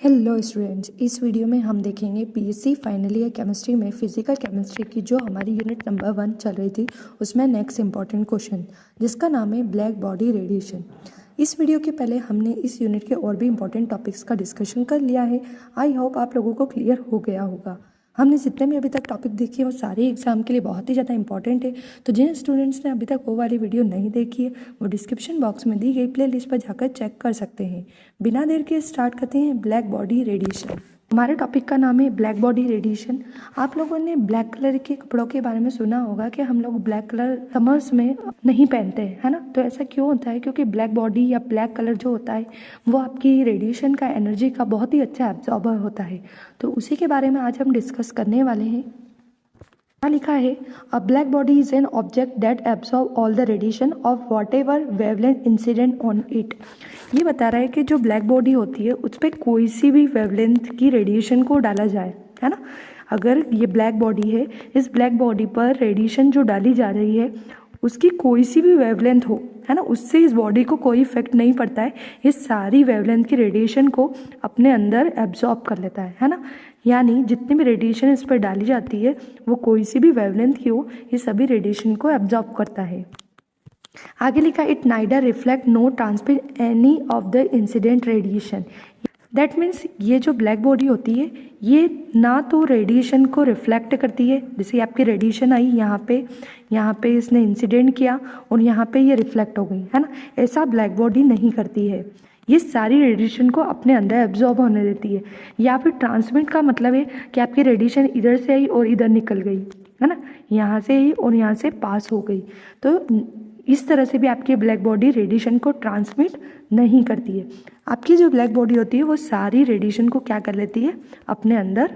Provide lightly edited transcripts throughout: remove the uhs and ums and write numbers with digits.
Hello students, इस video में हम देखेंगे बीएससी फाइनल ईयर केमिस्ट्री में फिजिकल केमिस्ट्री की जो हमारी यूनिट नंबर 1 चल रही थी उसमें नेक्स्ट इंपॉर्टेंट क्वेश्चन जिसका नाम है ब्लैक बॉडी रेडिएशन। इस वीडियो के पहले हमने इस यूनिट के और भी इंपॉर्टेंट टॉपिक्स का डिस्कशन कर लिया है। आई होप आप लोगों को क्लियर हो गया होगा। हमने जितने भी अभी तक टॉपिक देखे वो सारे एग्जाम के लिए बहुत ही ज़्यादा इंपॉर्टेंट है। तो जिन स्टूडेंट्स ने अभी तक वो वाली वीडियो नहीं देखी है वो डिस्क्रिप्शन बॉक्स में दी गई प्लेलिस्ट पर जाकर चेक कर सकते हैं। बिना देर के स्टार्ट करते हैं ब्लैक बॉडी रेडिएशन। हमारे टॉपिक का नाम है ब्लैक बॉडी रेडिएशन। आप लोगों ने ब्लैक कलर के कपड़ों के बारे में सुना होगा कि हम लोग ब्लैक कलर समर्स में नहीं पहनते हैं, है ना। तो ऐसा क्यों होता है? क्योंकि ब्लैक बॉडी या ब्लैक कलर जो होता है वो आपकी रेडिएशन का एनर्जी का बहुत ही अच्छा एब्जॉर्बर होता है। तो उसी के बारे में आज हम डिस्कस करने वाले हैं। क्या लिखा है? अ black body is an object that absorb all the radiation of what ever wavelength incident on it. ये बता रहा है कि जो ब्लैक बॉडी होती है उस पर कोई सी भी वेवलेंथ की रेडिएशन को डाला जाए, है ना। अगर ये ब्लैक बॉडी है, इस ब्लैक बॉडी पर रेडिएशन जो डाली जा रही है उसकी कोई सी भी वेवलेंथ हो, है ना, उससे इस बॉडी को कोई इफेक्ट नहीं पड़ता है। ये सारी वेवलेंथ की रेडिएशन को अपने अंदर एब्जॉर्ब कर लेता है ना। यानी जितनी भी रेडिएशन इस पर डाली जाती है वो कोई सी भी वेवलेंथ की हो, ये सभी रेडिएशन को एब्जॉर्ब करता है। आगे लिखा, it neither reflect nor transmit any of the incident radiation. That means ये जो ब्लैक बॉडी होती है ये ना तो रेडिएशन को रिफ्लेक्ट करती है, जैसे आपकी रेडिएशन आई यहाँ पे इसने इंसिडेंट किया और यहाँ पे ये रिफ्लेक्ट हो गई, है ना। ऐसा ब्लैक बॉडी नहीं करती है। ये सारी रेडिएशन को अपने अंदर एब्जॉर्ब होने देती है। या फिर ट्रांसमिट का मतलब है कि आपकी रेडिएशन इधर से आई और इधर निकल गई, है ना, यहाँ से आई और यहाँ से पास हो गई। तो इस तरह से भी आपकी ब्लैक बॉडी रेडिएशन को ट्रांसमिट नहीं करती है। आपकी जो ब्लैक बॉडी होती है वो सारी रेडिएशन को क्या कर लेती है? अपने अंदर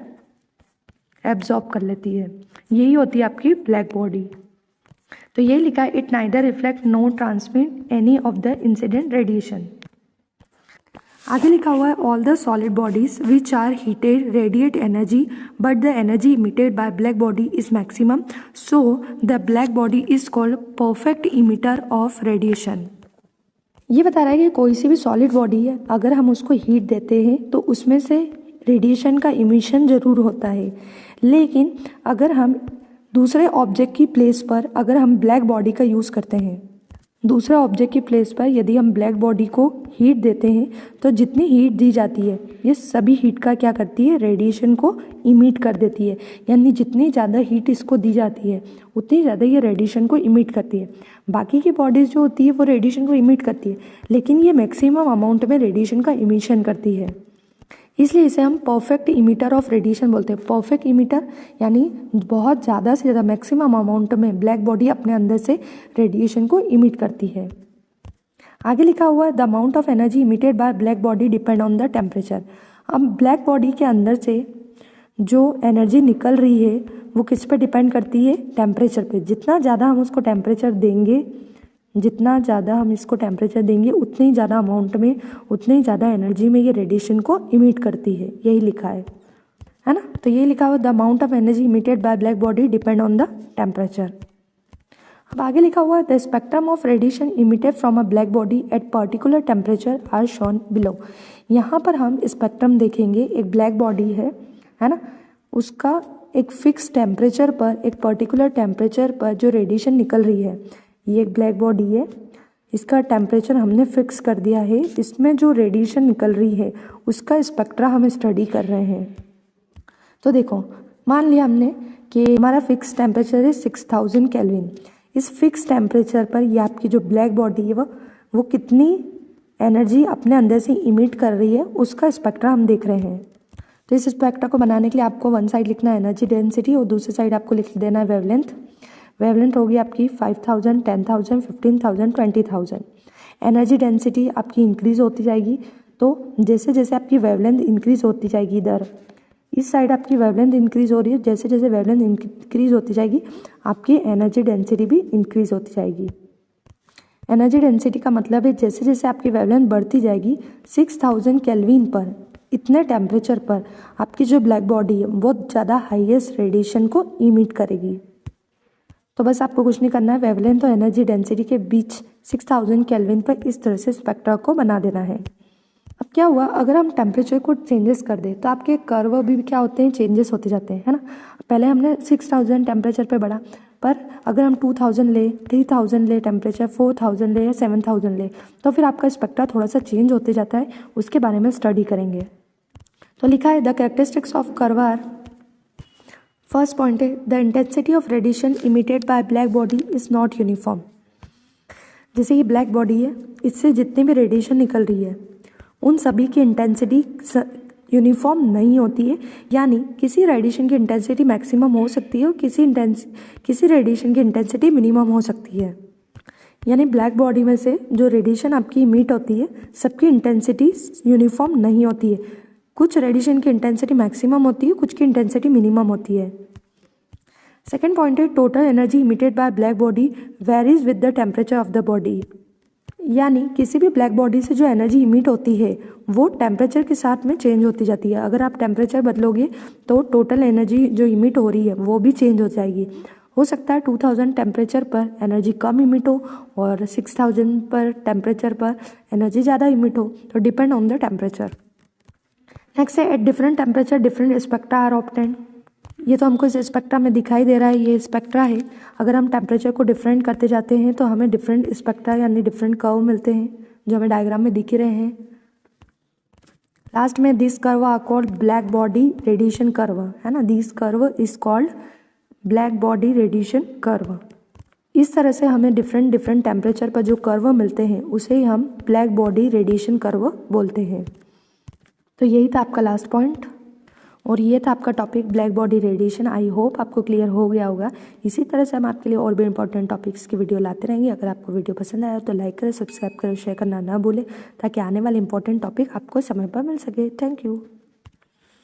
एब्जॉर्ब कर लेती है। यही होती है आपकी ब्लैक बॉडी। तो ये लिखा है, it neither reflect nor transmit any of the incident radiation. आगे लिखा हुआ है, all the solid bodies which are heated radiate energy but the energy emitted by black body is maximum, so the black body is called perfect emitter of radiation. ये बता रहा है कि कोई सी भी सॉलिड बॉडी है, अगर हम उसको हीट देते हैं तो उसमें से रेडिएशन का इमिशन जरूर होता है, लेकिन अगर हम दूसरे ऑब्जेक्ट की प्लेस पर अगर हम ब्लैक बॉडी का यूज़ करते हैं, दूसरे ऑब्जेक्ट की प्लेस पर यदि हम ब्लैक बॉडी को हीट देते हैं तो जितनी हीट दी जाती है ये सभी हीट का क्या करती है? रेडिएशन को इमिट कर देती है। यानी जितनी ज़्यादा हीट इसको दी जाती है उतनी ज़्यादा ये रेडिएशन को इमिट करती है। बाकी की बॉडीज़ जो होती है वो रेडिएशन को इमिट करती है, लेकिन ये मैक्सिमम अमाउंट में रेडिएशन का इमिशन करती है। इसलिए इसे हम परफेक्ट इमिटर ऑफ रेडिएशन बोलते हैं। परफेक्ट इमिटर यानी बहुत ज़्यादा से ज़्यादा मैक्सिमम अमाउंट में ब्लैक बॉडी अपने अंदर से रेडिएशन को इमिट करती है। आगे लिखा हुआ है, the amount of energy emitted by black body depend on the temperature. अब ब्लैक बॉडी के अंदर से जो एनर्जी निकल रही है वो किस पे डिपेंड करती है? टेम्परेचर पे। जितना ज़्यादा हम उसको टेम्परेचर देंगे, जितना ज़्यादा हम इसको टेम्परेचर देंगे उतनी ज़्यादा अमाउंट में, उतनी ज़्यादा एनर्जी में ये रेडिएशन को इमिट करती है। यही लिखा है ना। तो ये लिखा हुआ, the amount of energy emitted by black body depend on the temperature. अब आगे लिखा हुआ है, the spectrum of radiation emitted from a black body at particular temperature are shown below. यहाँ पर हम स्पेक्ट्रम देखेंगे। एक ब्लैक बॉडी है ना, उसका एक फिक्स टेम्परेचर पर, एक पर्टिकुलर टेम्परेचर पर जो रेडिएशन निकल रही है, ये एक ब्लैक बॉडी है, इसका टेम्परेचर हमने फिक्स कर दिया है। इसमें जो रेडिएशन निकल रही है उसका स्पेक्ट्रा हम स्टडी कर रहे हैं। तो देखो, मान लिया हमने कि हमारा फिक्स टेम्परेचर है 6000 केल्विन। इस फिक्स टेम्परेचर पर ये आपकी जो ब्लैक बॉडी है वो कितनी एनर्जी अपने अंदर से इमिट कर रही है उसका स्पेक्ट्रा हम देख रहे हैं। तो इस स्पेक्ट्रा को बनाने के लिए आपको वन साइड लिखना है एनर्जी डेंसिटी और दूसरी साइड आपको लिख देना है वेवलेंथ। वेवलेंथ होगी आपकी 5000, 10,000, 15,000, 20,000। एनर्जी डेंसिटी आपकी इंक्रीज होती जाएगी। तो जैसे जैसे आपकी वेवलेंथ इंक्रीज होती जाएगी, इधर इस साइड आपकी वेवलेंथ इंक्रीज हो रही है, जैसे जैसे वेवलेंथ इंक्रीज होती जाएगी आपकी एनर्जी डेंसिटी भी इंक्रीज होती जाएगी। एनर्जी डेंसिटी का मतलब है जैसे जैसे आपकी वेवलेंथ बढ़ती जाएगी 6000 केल्विन पर, इतने टेम्परेचर पर आपकी जो ब्लैक बॉडी है बहुत ज़्यादा हाईएस्ट रेडिएशन को इमिट करेगी। तो बस आपको कुछ नहीं करना है, वेवलेंथ और एनर्जी डेंसिटी के बीच 6000 केल्विन पर इस तरह से स्पेक्ट्रा को बना देना है। अब क्या हुआ, अगर हम टेम्परेचर को चेंजेस कर दें तो आपके कर्व भी क्या होते हैं, चेंजेस होते जाते हैं, है ना। पहले हमने 6000 टेम्परेचर पे बढ़ा, पर अगर हम 2000 ले, 3000 ले टेम्परेचर, 4000 ले या 7000 ले, तो फिर आपका स्पेक्ट्रा थोड़ा सा चेंज होते जाता है। उसके बारे में स्टडी करेंगे। तो लिखा है the characteristics of curve are, first point है the intensity of radiation emitted by black body is not uniform. जैसे ये ब्लैक बॉडी है, इससे जितनी भी रेडिएशन निकल रही है उन सभी की इंटेंसिटी यूनिफॉर्म नहीं होती है, यानी किसी रेडिएशन की इंटेंसिटी मैक्सिमम हो सकती है और किसी रेडिएशन की इंटेंसिटी मिनिमम हो सकती है। यानी ब्लैक बॉडी में से जो रेडिएशन आपकी इमिट होती है सबकी इंटेंसिटी यूनिफॉर्म नहीं होती है। कुछ रेडिएशन की इंटेंसिटी मैक्सिमम होती है, कुछ की इंटेंसिटी मिनिमम होती है। सेकेंड पॉइंट है total energy emitted by black body varies with the temperature of the body. यानी किसी भी ब्लैक बॉडी से जो एनर्जी इमिट होती है वो टेम्परेचर के साथ में चेंज होती जाती है। अगर आप टेम्परेचर बदलोगे तो टोटल एनर्जी जो इमिट हो रही है वो भी चेंज हो जाएगी। हो सकता है 2000 टेम्परेचर पर एनर्जी कम इमिट हो और 6000 पर टेम्परेचर पर एनर्जी ज़्यादा इमिट हो, तो depend on the temperature. Next है at different temperature different spectra are obtained. ये तो हमको इस स्पेक्ट्रा में दिखाई दे रहा है, ये स्पेक्ट्रा है। अगर हम टेम्परेचर को डिफरेंट करते जाते हैं तो हमें डिफरेंट स्पेक्ट्रा यानी डिफरेंट कर्व मिलते हैं, जो हमें डायग्राम में दिख ही रहे हैं। लास्ट में this curve are called black body radiation curve, है ना। This curve is called black body radiation curve. इस तरह से हमें डिफरेंट डिफरेंट टेम्परेचर पर जो कर्व मिलते हैं उसे ही हम ब्लैक बॉडी रेडिएशन कर्व बोलते हैं। तो यही था आपका लास्ट पॉइंट और ये था आपका topic black body radiation. I hope आपको क्लियर हो गया होगा। इसी तरह से हम आपके लिए और भी इंपॉर्टेंट टॉपिक्स की वीडियो लाते रहेंगे। अगर आपको वीडियो पसंद आया तो लाइक करें, सब्सक्राइब करें, शेयर करना ना भूलें, ताकि आने वाले इंपॉर्टेंट टॉपिक आपको समय पर मिल सके। Thank you.